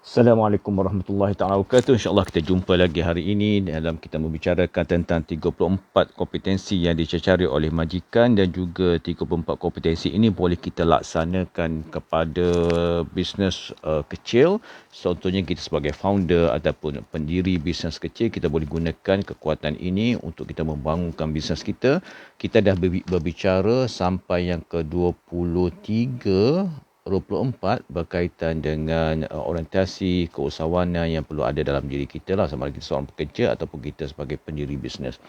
Assalamualaikum warahmatullahi taala wabarakatuh. InsyaAllah kita jumpa lagi hari ini dalam kita membicarakan tentang 34 kompetensi yang dicacari oleh majikan, dan juga 34 kompetensi ini boleh kita laksanakan kepada bisnes kecil. Contohnya kita sebagai founder ataupun pendiri bisnes kecil, kita boleh gunakan kekuatan ini untuk kita membangunkan bisnes kita. Kita dah berbicara sampai yang ke-23 24 berkaitan dengan orientasi keusahawanan yang perlu ada dalam diri kita lah, sama ada kita seorang pekerja ataupun kita sebagai pendiri bisnes.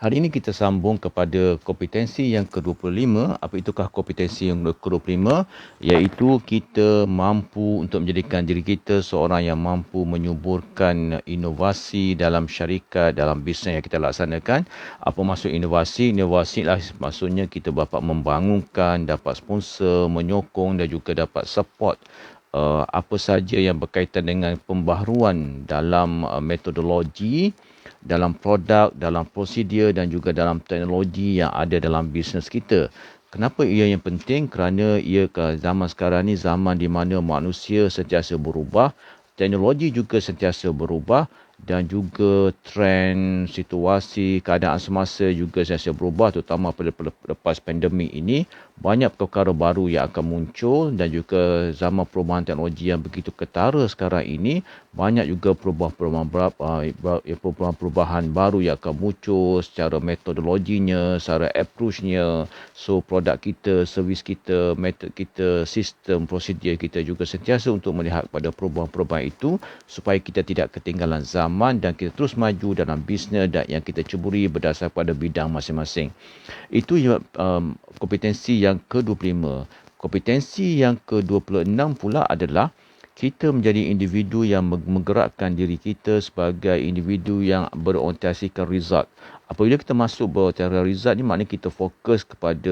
Hari ini kita sambung kepada kompetensi yang ke-25. Apa itukah kompetensi yang ke-25? Iaitu kita mampu untuk menjadikan diri kita seorang yang mampu menyuburkan inovasi dalam syarikat, dalam bisnes yang kita laksanakan. Apa maksud inovasi? Inovasi lah maksudnya kita dapat membangunkan, dapat sponsor, menyokong dan juga dapat support apa saja yang berkaitan dengan pembaharuan dalam metodologi, dalam produk, dalam prosedur dan juga dalam teknologi yang ada dalam bisnes kita. Kenapa ia yang penting? Kerana ia ke zaman sekarang ni zaman di mana manusia sentiasa berubah, teknologi juga sentiasa berubah, dan juga trend, situasi, keadaan semasa juga sentiasa berubah, terutama pada lepas pandemik ini. Banyak perkara baru yang akan muncul, dan juga zaman perubahan teknologi yang begitu ketara sekarang ini, banyak juga perubahan baru yang akan muncul secara metodologinya, secara approachnya. So produk kita, servis kita, metod kita, sistem, prosedur kita juga sentiasa untuk melihat pada perubahan-perubahan itu, supaya kita tidak ketinggalan zaman dan kita terus maju dalam bisnes dan yang kita ceburi berdasar pada bidang masing-masing. Itu kompetensi yang ke-25. Kompetensi yang ke-26 pula adalah kita menjadi individu yang menggerakkan diri kita sebagai individu yang berorientasikan result. Apabila kita masuk berorientasikan result ni, maknanya kita fokus kepada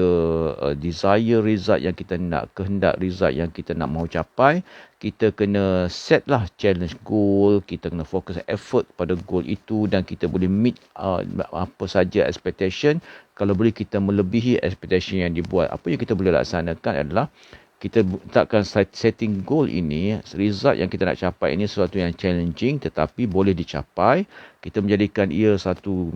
desire result yang kita nak, kehendak result yang kita nak mahu capai. Kita kena set lah challenge goal, kita kena fokus effort pada goal itu, dan kita boleh meet apa saja expectation. Kalau boleh kita melebihi expectation yang dibuat. Apa yang kita boleh laksanakan adalah kita letakkan setting goal ini, result yang kita nak capai ini sesuatu yang challenging tetapi boleh dicapai. Kita menjadikan ia satu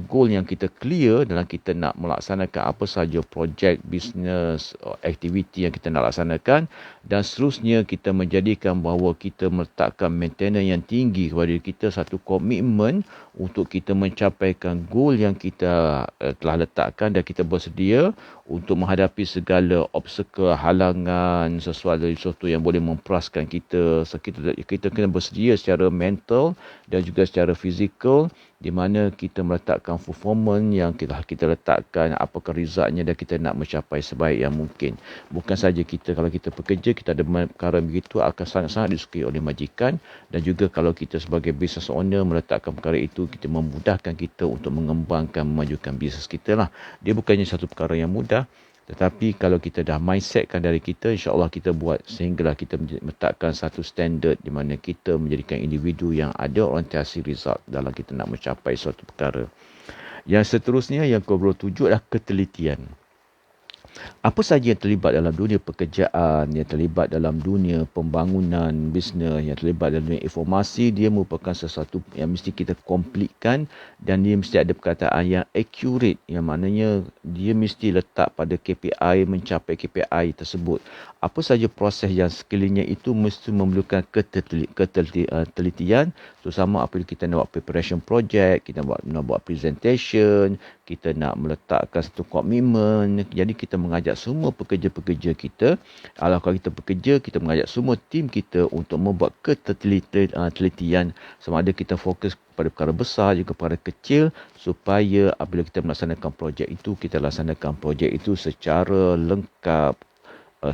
goal yang kita clear dalam kita nak melaksanakan apa sahaja projek, bisnes, aktiviti yang kita nak laksanakan. Dan seterusnya kita menjadikan bahawa kita meletakkan maintenance yang tinggi kepada diri kita, satu komitmen untuk kita mencapaikan goal yang kita telah letakkan, dan kita bersedia untuk menghadapi segala obstacle, halangan, sesuatu yang boleh memperaskan kita. So, kita kena bersedia secara mental dan juga secara fizikal, di mana kita meletakkan performance yang kita letakkan apakah resultnya, dan kita nak mencapai sebaik yang mungkin. Bukan saja kita, kalau kita pekerja, kita ada perkara begitu akan sangat-sangat disukai oleh majikan, dan juga kalau kita sebagai business owner meletakkan perkara itu, kita memudahkan kita untuk mengembangkan, memajukan bisnes kita lah. Dia bukannya satu perkara yang mudah, tetapi kalau kita dah mindsetkan dari kita, insya-Allah kita buat sehinggalah kita letakkan satu standard di mana kita menjadikan individu yang ada orientasi result dalam kita nak mencapai suatu perkara. Yang seterusnya, yang ke-27 adalah ketelitian. Apa saja yang terlibat dalam dunia pekerjaan, yang terlibat dalam dunia pembangunan bisnes, yang terlibat dalam dunia informasi, dia merupakan sesuatu yang mesti kita completekan, dan dia mesti ada perkataan yang accurate, yang maknanya dia mesti letak pada KPI, mencapai KPI tersebut. Apa saja proses yang sekelilingnya itu mesti memerlukan ketelitian, terutama apabila kita nak buat preparation project, kita nak buat presentation, kita nak meletakkan satu komitmen. Jadi kita mengajak semua pekerja-pekerja kita, kalau kita bekerja, kita mengajak semua tim kita untuk membuat ketelitian, sama ada kita fokus pada perkara besar juga perkara kecil, supaya apabila kita melaksanakan projek itu, kita laksanakan projek itu secara lengkap,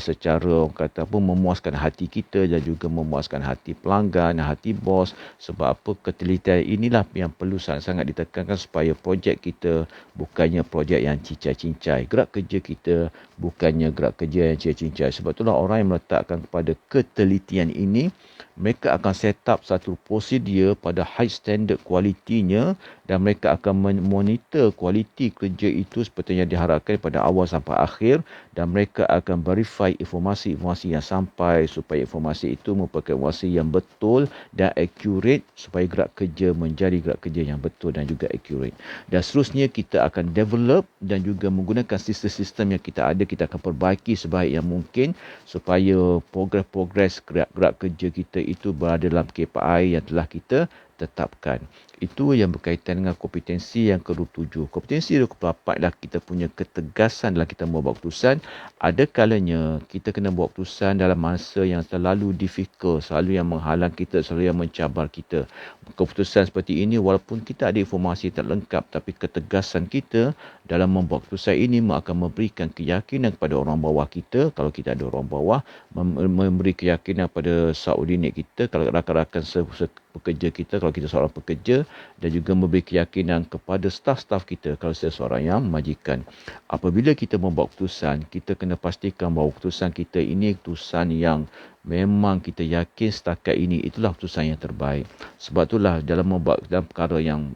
secara memuaskan hati kita dan juga memuaskan hati pelanggan, hati bos. Sebab apa? Ketelitian inilah yang perlu sangat-sangat ditekankan supaya projek kita bukannya projek yang cincai-cincai. Gerak kerja kita bukannya gerak kerja yang cincai-cincai. Sebab itulah orang yang meletakkan kepada ketelitian ini, mereka akan set up satu prosedur pada high standard kualitinya dan mereka akan memonitor kualiti kerja itu seperti yang diharapkan pada awal sampai akhir dan mereka akan verify informasi-informasi yang sampai supaya informasi itu merupakan informasi yang betul dan accurate supaya gerak kerja menjadi gerak kerja yang betul dan juga accurate. Dan seterusnya kita akan develop dan juga menggunakan sistem-sistem yang kita ada, kita akan perbaiki sebaik yang mungkin supaya progres gerak kerja kita itu berada dalam KPI yang telah kita tetapkan. Itu yang berkaitan dengan kompetensi yang ke-27. Kompetensi yang ke-28 adalah kita punya ketegasan dalam kita membuat keputusan. Ada kalanya kita kena buat keputusan dalam masa yang terlalu difficult, selalu yang menghalang kita, selalu yang mencabar kita. Keputusan seperti ini walaupun kita ada informasi tak lengkap tapi ketegasan kita dalam membuat keputusan ini akan memberikan keyakinan kepada orang bawah kita. Kalau kita ada orang bawah, memberi keyakinan pada subordinate kita, kalau rakan-rakan pekerja kita, kalau kita seorang pekerja, dan juga memberi keyakinan kepada staf-staf kita kalau saya seorang yang majikan. Apabila kita membuat keputusan, kita kena pastikan bahawa keputusan kita ini keputusan yang memang kita yakin setakat ini itulah keputusan yang terbaik. Sebab itulah dalam membuat dalam perkara yang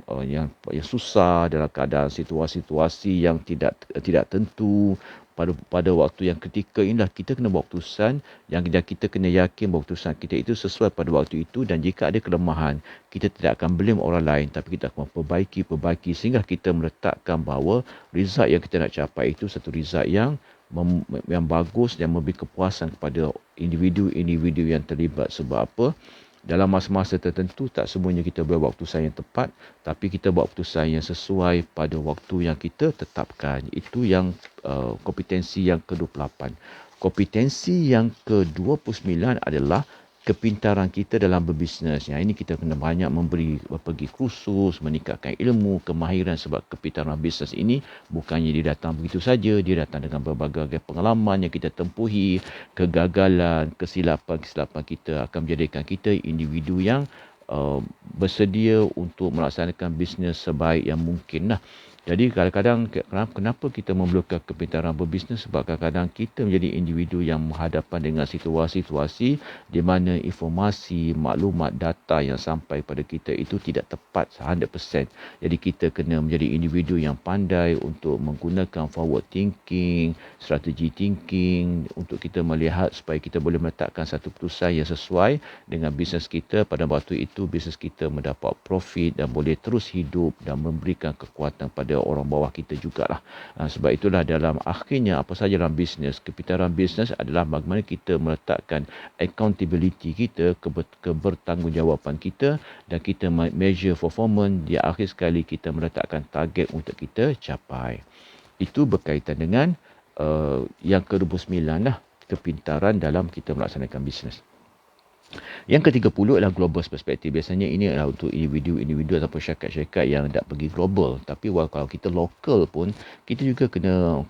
susah, dalam keadaan situasi-situasi yang tidak tentu, pada waktu yang ketika inilah kita kena buat keputusan yang kita kena yakin bahawa keputusan kita itu sesuai pada waktu itu, dan jika ada kelemahan kita tidak akan blame orang lain tapi kita akan perbaiki sehingga kita meletakkan bahawa result yang kita nak capai itu satu result yang bagus dan memberi kepuasan kepada individu-individu yang terlibat. Sebab apa? Dalam masa-masa tertentu tak semuanya kita boleh buat keputusan yang tepat, tapi kita buat keputusan yang sesuai pada waktu yang kita tetapkan. Itu yang kompetensi yang ke-28. Kompetensi yang ke-29 adalah kepintaran kita dalam berbisnes. Yang ini kita kena banyak pergi kursus, meningkatkan ilmu, kemahiran, sebab kepintaran bisnes ini bukannya dia datang begitu saja, dia datang dengan berbagai pengalaman yang kita tempuhi, kegagalan, kesilapan kita akan menjadikan kita individu yang bersedia untuk melaksanakan bisnes sebaik yang mungkin lah. Jadi kadang-kadang kenapa kita memerlukan kepintaran berbisnes? Sebab kadang-kadang kita menjadi individu yang menghadapan dengan situasi-situasi di mana informasi, maklumat, data yang sampai pada kita itu tidak tepat 100%. Jadi kita kena menjadi individu yang pandai untuk menggunakan forward thinking, strategi thinking untuk kita melihat supaya kita boleh meletakkan satu keputusan yang sesuai dengan bisnes kita. Pada waktu itu bisnes kita mendapat profit dan boleh terus hidup dan memberikan kekuatan pada orang bawah kita jugalah. Sebab itulah dalam akhirnya apa saja dalam bisnes, kepintaran bisnes adalah bagaimana kita meletakkan accountability kita, kebertanggungjawaban kita, dan kita measure performance. Di akhir sekali kita meletakkan target untuk kita capai. Itu berkaitan dengan yang ke-29 lah, kepintaran dalam kita melaksanakan bisnes. Yang ke-30 adalah global perspective. Biasanya ini adalah untuk individu ataupun syarikat-syarikat yang tak pergi global. Tapi kalau kita lokal pun, kita juga kena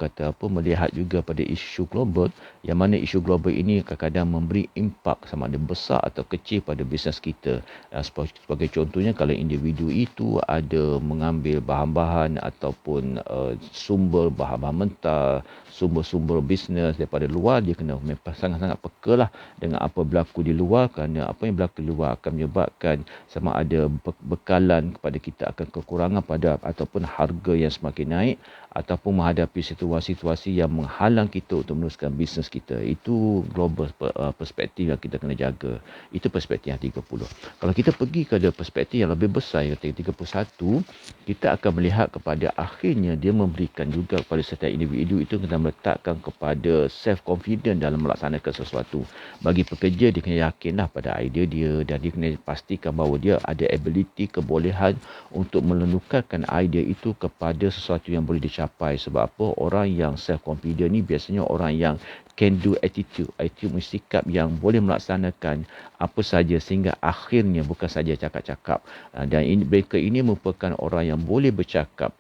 melihat juga pada isu global, yang mana isu global ini kadang-kadang memberi impak sama ada besar atau kecil pada bisnes kita. Sebagai contohnya, kalau individu itu ada mengambil bahan-bahan ataupun sumber bahan-bahan mentah, sumber-sumber bisnes daripada luar, dia kena sangat-sangat peka lah dengan apa berlaku di luar, kerana apa yang berlaku di luar akan menyebabkan sama ada bekalan kepada kita akan kekurangan ataupun harga yang semakin naik, ataupun menghadapi situasi-situasi yang menghalang kita untuk meneruskan bisnes kita. Itu global perspektif yang kita kena jaga. Itu perspektif yang 30. Kalau kita pergi ke perspektif yang lebih besar, yang 31, kita akan melihat kepada akhirnya dia memberikan juga kepada setiap individu itu kena meletakkan kepada self-confident dalam melaksanakan sesuatu. Bagi pekerja, dia kena yakinlah pada idea dia, dan dia kena pastikan bahawa dia ada ability, kebolehan untuk menenukarkan idea itu kepada sesuatu yang boleh dicapai. Sebab apa? Orang yang self-confident ni biasanya orang yang can do attitude sikap yang boleh melaksanakan apa saja sehingga akhirnya bukan saja cakap-cakap. Dan mereka ini merupakan orang yang boleh bercakap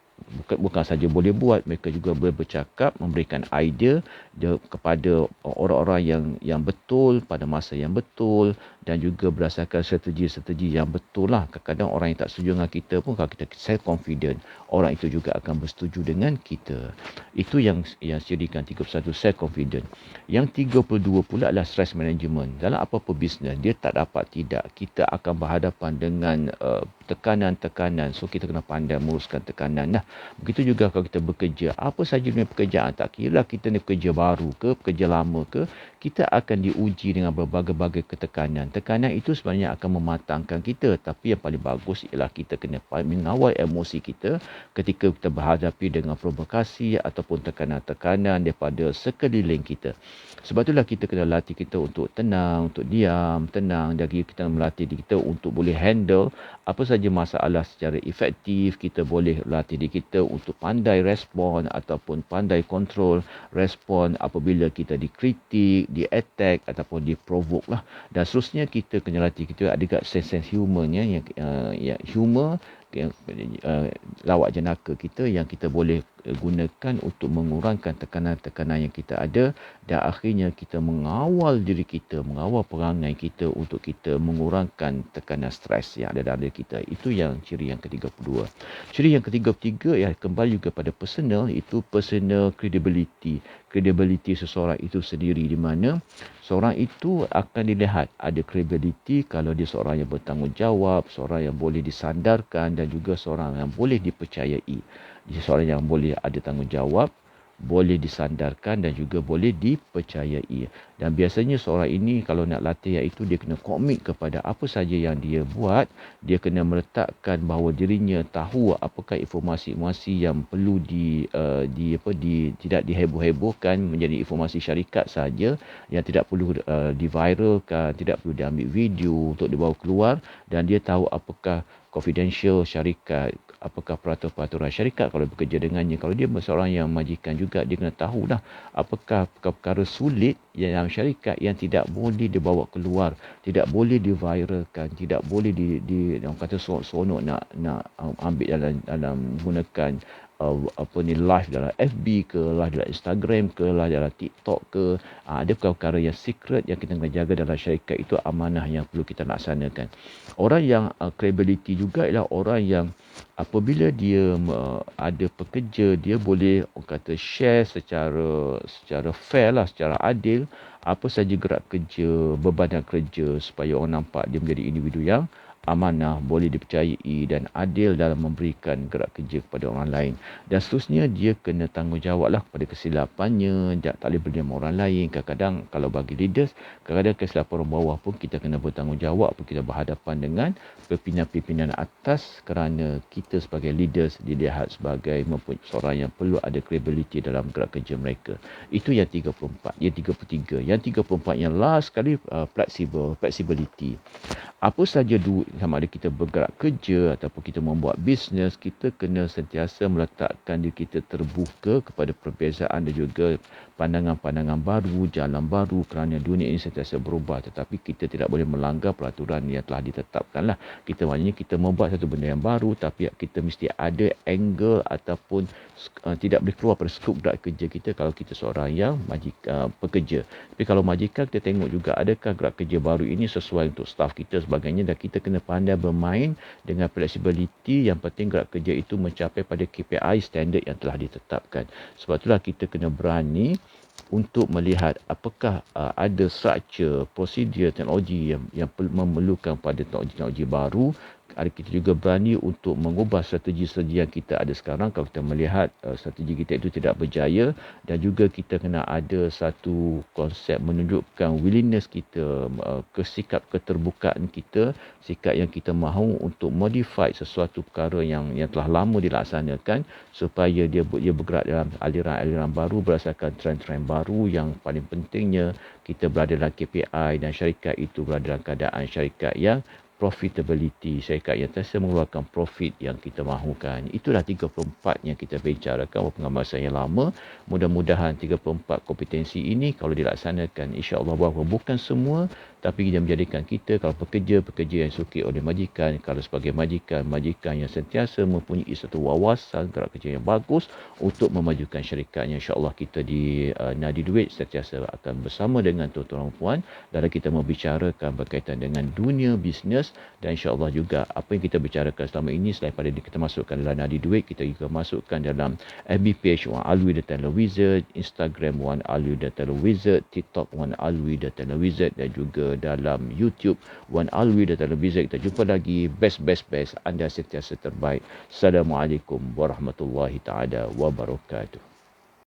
bukan saja boleh buat, mereka juga boleh bercakap, memberikan idea kepada orang-orang yang betul pada masa yang betul, dan juga berdasarkan strategi-strategi yang betul lah. Kadang-kadang orang yang tak setuju dengan kita pun, kalau kita self confident, orang itu juga akan bersetuju dengan kita. Itu yang cirikan 31, self confident. Yang 32 pula adalah stress management. Dalam apa-apa bisnes, dia tak dapat tidak, kita akan berhadapan dengan tekanan-tekanan. So kita kena pandai menguruskan tekanan. Nah, begitu juga kalau kita bekerja, apa saja dunia pekerjaan, tak kira kita ni pekerja baru ke, pekerja lama ke, kita akan diuji dengan berbagai-bagai ketekanan. Tekanan itu sebenarnya akan mematangkan kita, tapi yang paling bagus ialah kita kena mengawal emosi kita ketika kita berhadapi dengan provokasi ataupun tekanan-tekanan daripada sekeliling kita. Sebab itulah kita kena latih kita untuk tenang, untuk diam, tenang, dan kita melatih diri kita untuk boleh handle apa saja masalah secara efektif. Kita boleh latih diri kita untuk pandai respon ataupun pandai kontrol respon apabila kita dikritik, di-attack ataupun di-provoke lah. Dan seterusnya kita kena latih kita ada sense humornya, yang humor, lawak jenaka kita yang kita boleh gunakan untuk mengurangkan tekanan-tekanan yang kita ada, dan akhirnya kita mengawal diri kita, mengawal perangai kita untuk kita mengurangkan tekanan stres yang ada dalam diri kita. Itu yang ciri yang ke-32. Ciri yang ke-33 ya, kembali juga pada personal, itu personal credibility. Credibility seseorang itu sendiri, di mana seorang itu akan dilihat ada credibility kalau dia seorang yang bertanggungjawab, seorang yang boleh disandarkan, dan juga seorang yang boleh dipercayai. Dia seorang yang boleh ada tanggungjawab, boleh disandarkan, dan juga boleh dipercayai. Dan biasanya seorang ini kalau nak latih, iaitu dia kena komit kepada apa saja yang dia buat. Dia kena meletakkan bahawa dirinya tahu apakah informasi-informasi yang perlu tidak diheboh-hebohkan menjadi informasi syarikat saja, yang tidak perlu diviralkan, tidak perlu diambil video untuk dibawa keluar, dan dia tahu apakah confidential syarikat, apakah peraturan-peraturan syarikat kalau bekerja dengannya. Kalau dia seorang yang majikan juga, dia kena tahulah apakah perkara sulit yang syarikat yang tidak boleh dibawa keluar, tidak boleh diviralkan, tidak boleh orang kata seronok nak ambil dalam menggunakan live dalam FB ke, live dalam Instagram ke, live dalam TikTok ke. Ada perkara yang secret yang kita kena jaga dalam syarikat. Itu amanah yang perlu kita laksanakan. Orang yang credibility juga ialah orang yang apabila dia ada pekerja, dia boleh share secara fair lah, secara adil, apa saja gerak kerja, bebanan kerja, supaya orang nampak dia menjadi individu yang amanah, boleh dipercayai dan adil dalam memberikan gerak kerja kepada orang lain. Dan seterusnya, dia kena tanggungjawablah kepada kesilapannya, tak boleh berdiam orang lain. Kadang-kadang kalau bagi leaders, kadang-kadang kesilapan orang bawah pun kita kena bertanggungjawab apabila kita berhadapan dengan pimpinan-pimpinan atas, kerana kita sebagai leaders dilihat sebagai seorang yang perlu ada credibility dalam gerak kerja mereka. Itu yang 34. Yang 33. Yang 34 yang last sekali, flexibility. Apa saja sama ada kita bergerak kerja ataupun kita membuat bisnes, kita kena sentiasa meletakkan diri kita terbuka kepada perbezaan dan juga pandangan-pandangan baru, jalan baru, kerana dunia ini sentiasa berubah. Tetapi kita tidak boleh melanggar peraturan yang telah ditetapkan lah. Maknanya kita membuat satu benda yang baru, tapi kita mesti ada angle ataupun tidak boleh keluar pada skop gerak kerja kita kalau kita seorang yang pekerja. Tapi kalau majikan, kita tengok juga adakah gerak kerja baru ini sesuai untuk staf kita sebagainya, dan kita kena pandai bermain dengan flexibility. Yang penting gerak kerja itu mencapai pada KPI standard yang telah ditetapkan. Sebab itulah kita kena berani untuk melihat apakah ada structure, prosedur, teknologi yang memerlukan pada teknologi baru. Kita juga berani untuk mengubah strategi-strategi yang kita ada sekarang kalau kita melihat strategi kita itu tidak berjaya. Dan juga kita kena ada satu konsep menunjukkan willingness kita, sikap keterbukaan kita, sikap yang kita mahu untuk modify sesuatu perkara yang telah lama dilaksanakan, supaya dia bergerak dalam aliran-aliran baru berdasarkan trend-trend baru. Yang paling pentingnya, kita berada dalam KPI dan syarikat itu berada dalam keadaan syarikat yang profitability, syarikat yang sentiasa mengeluarkan profit yang kita mahukan. Itulah 34 yang kita bicarakan pengalaman saya lama. Mudah-mudahan 34 kompetensi ini kalau dilaksanakan, insya-Allah bahawa bukan semua, tapi dia menjadikan kita kalau pekerja yang suki oleh majikan, kalau sebagai majikan yang sentiasa mempunyai satu wawasan gerak kerja yang bagus untuk memajukan syarikatnya. InsyaAllah kita di Nadi Duit sentiasa akan bersama dengan tuan-tuan dan puan dalam kita membicarakan berkaitan dengan dunia bisnes, dan insyaAllah juga apa yang kita bicarakan selama ini selain pada kita masukkan dalam Nadi Duit, kita juga masukkan dalam FB page Wan Alwi The Talent Wizard, Instagram Wan Alwi The Talent Wizard, TikTok Wan Alwi The Talent Wizard, dan juga dalam YouTube Wan Alwi The Talent Wizard. Kita jumpa lagi. Best. Anda sentiasa terbaik. Assalamualaikum warahmatullahi taala wabarakatuh.